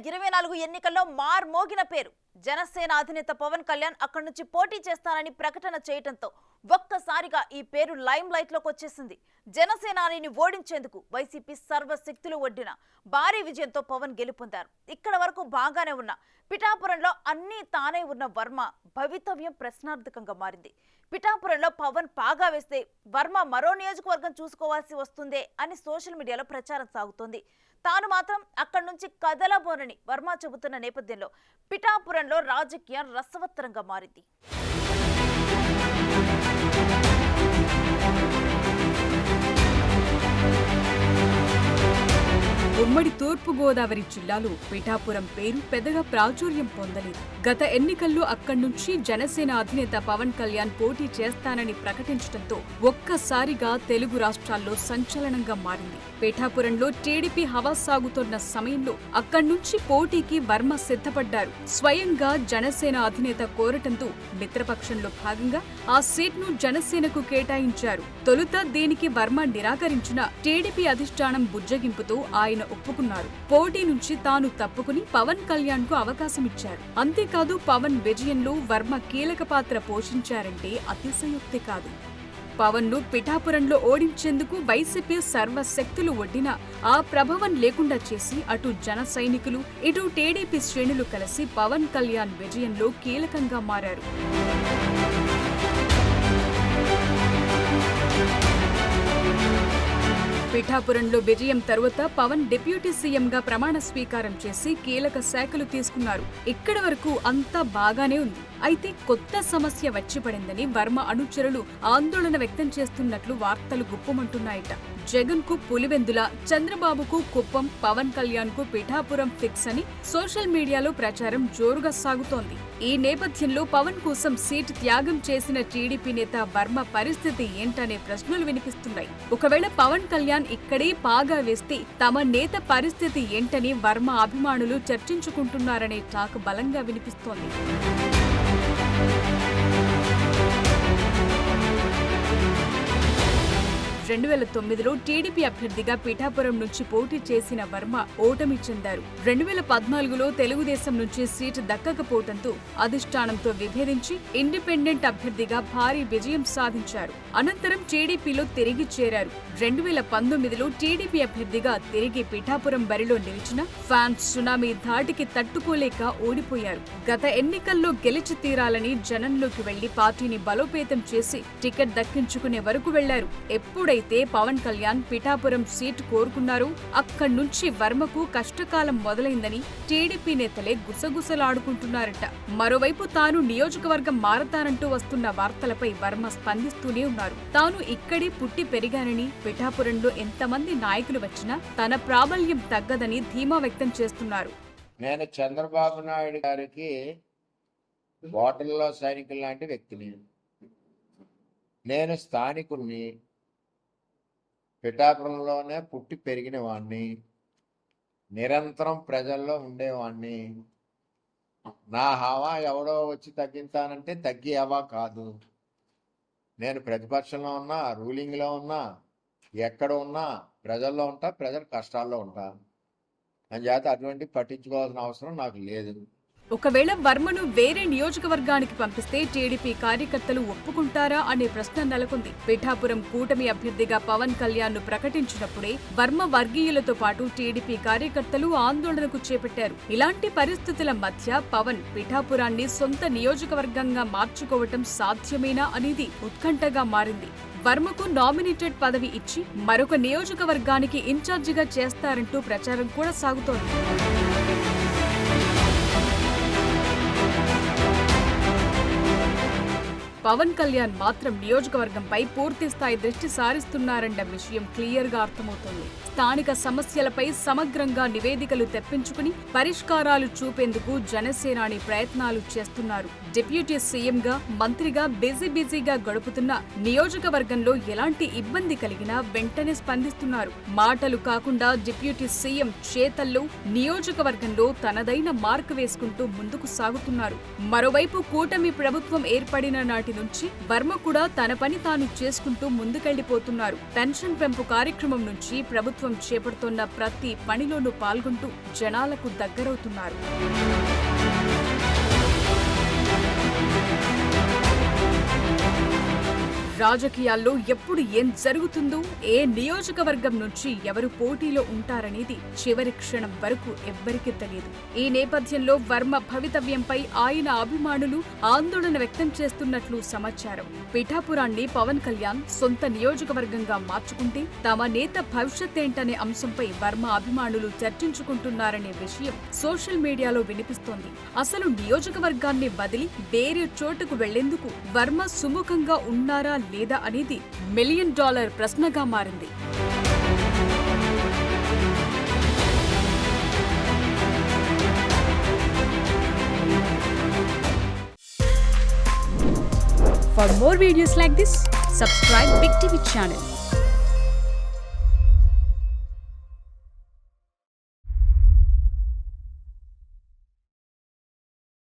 2024 ఎన్నికల్లో మార్మోగిన పేరు. జనసేన అధినేత పవన్ కళ్యాణ్ అక్కడి నుంచి పోటీ చేస్తానని ప్రకటన చేయడంతో ఒక్కసారిగా ఈ పేరు లైమ్ లైట్ లోకి వచ్చేసింది. జనసేనాని ఓడించేందుకు వైసీపీ సర్వశక్తులు ఒడ్డిన భారీ విజయంతో పవన్ గెలుపొందారు. ఇక్కడ వరకు బాగానే ఉన్న పిఠాపురంలో అన్నీ తానే ఉన్న వర్మ భవితవ్యం ప్రశ్నార్థకంగా మారింది. పిఠాపురంలో పవన్ పాగా వేస్తే వర్మ మరో నియోజకవర్గం చూసుకోవాల్సి వస్తుందే అని సోషల్ మీడియాలో ప్రచారం సాగుతోంది. తాను మాత్రం అక్కడి నుంచి కదలబోనని వర్మ చెబుతున్న నేపథ్యంలో పిఠాపురంలో రాజకీయం రసవత్తరంగా మారింది. ఉమ్మడి తూర్పు గోదావరి జిల్లాలో పిఠాపురం పేరు పెద్దగా ప్రాచుర్యం పొందలేదు. గత ఎన్నికల్లో అక్కడి నుంచి జనసేన అధినేత పవన్ కళ్యాణ్ పోటీ చేస్తానని ప్రకటించడంతో ఒక్కసారిగా తెలుగు రాష్ట్రాల్లో సంచలనంగా మారింది. పిఠాపురంలో టీడీపీ హవా సాగుతున్న సమయంలో అక్కడి నుంచి పోటీకి వర్మ సిద్ధపడ్డారు. స్వయంగా జనసేన అధినేత కోరటంతో మిత్రపక్షంలో భాగంగా ఆ సీట్ను జనసేనకు కేటాయించారు. తొలుత దీనికి వర్మ నిరాకరించిన టీడీపీ అధిష్టానం బుజ్జగింపుతో ఆయన ఒప్పుకున్నారు. పోటీ నుంచి తాను తప్పుకుని పవన్ కళ్యాణ్ కు అవకాశమిచ్చారు. అంతేకాదు పవన్ విజయంలో వర్మ కీలక పాత్ర పోషించారంటే అతిశయోక్తి కాదు. పవన్ ను పిఠాపురంలో ఓడించేందుకు వైసీపీ సర్వశక్తులు ఒడ్డినా ఆ ప్రభావం లేకుండా చేసి అటు జన సైనికులు ఇటు టీడీపీ శ్రేణులు కలిసి పవన్ కళ్యాణ్ విజయంలో కీలకంగా మారారు. పిఠాపురంలో విజయం తరువాత పవన్ డిప్యూటీ సీఎంగా ప్రమాణ స్వీకారం చేసి కీలక శాఖలు తీసుకున్నారు. ఇక్కడి వరకు అంతా బాగానే ఉంది. అయితే కొత్త సమస్య వచ్చి పడిందని వర్మ అనుచరులు ఆందోళన వ్యక్తం చేస్తున్నట్లు వార్తలు గుప్పమంటున్నాయట. జగన్ కు పులివెందుల, చంద్రబాబుకు కుప్పం, పవన్ కళ్యాణ్ కు పిఠాపురం ఫిక్స్ అని సోషల్ మీడియాలో ప్రచారం జోరుగా సాగుతోంది. ఈ నేపథ్యంలో పవన్ కోసం సీటు త్యాగం చేసిన టీడీపీ నేత వర్మ పరిస్థితి ఏంటనే ప్రశ్నలు వినిపిస్తున్నాయి. ఒకవేళ పవన్ కళ్యాణ్ ఇక్కడే పాగా వేస్తే తమ నేత పరిస్థితి ఏంటని వర్మ అభిమానులు చర్చించుకుంటున్నారనే టాక్ బలంగా వినిపిస్తోంది. 2009లో టీడీపీ అభ్యర్థిగా పిఠాపురం నుంచి పోటీ చేసిన వర్మ ఓటమి చెందారు. 2014లో తెలుగుదేశం నుంచి సీటు దక్కకపోవడంతో అధిష్టానంతో విభేదించి ఇండిపెండెంట్ అభ్యర్థిగా భారీ విజయం సాధించారు. అనంతరం టీడీపీలో తిరిగి చేరారు. 2019లో టీడీపీ అభ్యర్థిగా తిరిగి పిఠాపురం బరిలో నిలిచిన ఫ్యాన్స్ సునామీ ధాటికి తట్టుకోలేక ఓడిపోయారు. గత ఎన్నికల్లో గెలిచి తీరాలని జనంలోకి వెళ్లి పార్టీని బలోపేతం చేసి టికెట్ దక్కించుకునే వరకు వెళ్లారు. ఎప్పుడైతే పవన్ కళ్యాణ్ పిఠాపురం సీటు కోరుకున్నారో అక్కడి నుంచి వర్మకు కష్టకాలం మొదలైందని టీడీపీ నేతలే గుసగుసలాడుకుంటున్నారట. మరోవైపు తాను నియోజకవర్గం మారతానంటూ వస్తున్న వార్తలపై వర్మ స్పందిస్తూనే ఉన్నారు. తాను ఇక్కడే పుట్టి పెరిగానని, పిఠాపురంలో ఎంతమంది నాయకులు వచ్చినా తన ప్రాబల్యం తగ్గదని ధీమా వ్యక్తం చేస్తున్నారు. నేను చంద్రబాబు నాయుడు గారికి బాటల్లో సైనికులు లాంటి వ్యక్తిని, నేను స్థానికుల్ని, పిఠాపురంలోనే పుట్టి పెరిగిన వాణ్ణి, నిరంతరం ప్రజల్లో ఉండేవాణ్ణి. నా హవా ఎవడో వచ్చి తగ్గించానంటే తగ్గి హవా కాదు. నేను ప్రతిపక్షంలో ఉన్నా, రూలింగ్లో ఉన్నా, ఎక్కడ ఉన్నా ప్రజల్లో ఉంటా, ప్రజల కష్టాల్లో ఉంటా. అంచేత అటువంటి పట్టించుకోవాల్సిన అవసరం నాకు లేదు. ఒకవేళ వర్మను వేరే నియోజకవర్గానికి పంపిస్తే టీడీపీ కార్యకర్తలు ఒప్పుకుంటారా అనే ప్రశ్న నెలకొంది. పిఠాపురం కూటమి అభ్యర్థిగా పవన్ కళ్యాణ్ ను ప్రకటించినప్పుడే వర్మ వర్గీయులతో పాటు టీడీపీ కార్యకర్తలు ఆందోళనకు చేపట్టారు. ఇలాంటి పరిస్థితుల మధ్య పవన్ పిఠాపురాన్ని సొంత నియోజకవర్గంగా మార్చుకోవటం సాధ్యమేనా అనేది ఉత్కంఠగా మారింది. వర్మకు నామినేటెడ్ పదవి ఇచ్చి మరొక నియోజకవర్గానికి ఇన్ఛార్జిగా చేస్తారంటూ ప్రచారం కూడా సాగుతోంది. పవన్ కళ్యాణ్ మాత్రం నియోజకవర్గంపై పూర్తి స్థాయి దృష్టి సారిస్తున్నారన్న విషయం క్లియర్ గా అర్థమవుతోంది. స్థానిక సమస్యలపై సమగ్రంగా నివేదికలు తెప్పించుకుని పరిష్కారాలు చూపేందుకు జనసేనాని ప్రయత్నాలు చేస్తున్నారు. డిప్యూటీ సీఎంగా, మంత్రిగా బిజీగా గడుపుతున్న నియోజకవర్గంలో ఎలాంటి ఇబ్బంది కలిగినా వెంటనే స్పందిస్తున్నారు. మాటలు కాకుండా డిప్యూటీ సీఎం చేతల్లో నియోజకవర్గంలో తనదైన మార్కు వేసుకుంటూ ముందుకు సాగుతున్నారు. మరోవైపు కూటమి ప్రభుత్వం ఏర్పడిన నాటి నుంచి వర్మ కూడా తన పని తాను చేసుకుంటూ ముందుకెళ్లిపోతున్నారు. పెన్షన్ పెంపు కార్యక్రమం నుంచి ప్రభుత్వం చేపడుతున్న ప్రతి పనిలోనూ పాల్గొంటూ జనాలకు దగ్గరవుతున్నారు. రాజకీయాల్లో ఎప్పుడు ఏం జరుగుతుందో, ఏ నియోజకవర్గం నుంచి ఎవరు పోటీలో ఉంటారనేది చివరి క్షణం వరకు ఎవ్వరికీ తెలియదు. ఈ నేపథ్యంలో వర్మ భవితవ్యంపై ఆయన అభిమానులు ఆందోళన వ్యక్తం చేస్తున్నట్లు సమాచారం. పిఠాపురాన్ని పవన్ కళ్యాణ్ సొంత నియోజకవర్గంగా మార్చుకుంటే తమ నేత భవిష్యత్తేంటనే అంశంపై వర్మ అభిమానులు చర్చించుకుంటున్నారనే విషయం సోషల్ మీడియాలో వినిపిస్తోంది. అసలు నియోజకవర్గాన్ని వదిలి వేరే చోటుకు వెళ్లేందుకు వర్మ సుముఖంగా ఉన్నారా లేదా అనేది $1 మిలియన్ ప్రశ్నగా మారింది. For more videos like this, subscribe Big TV channel.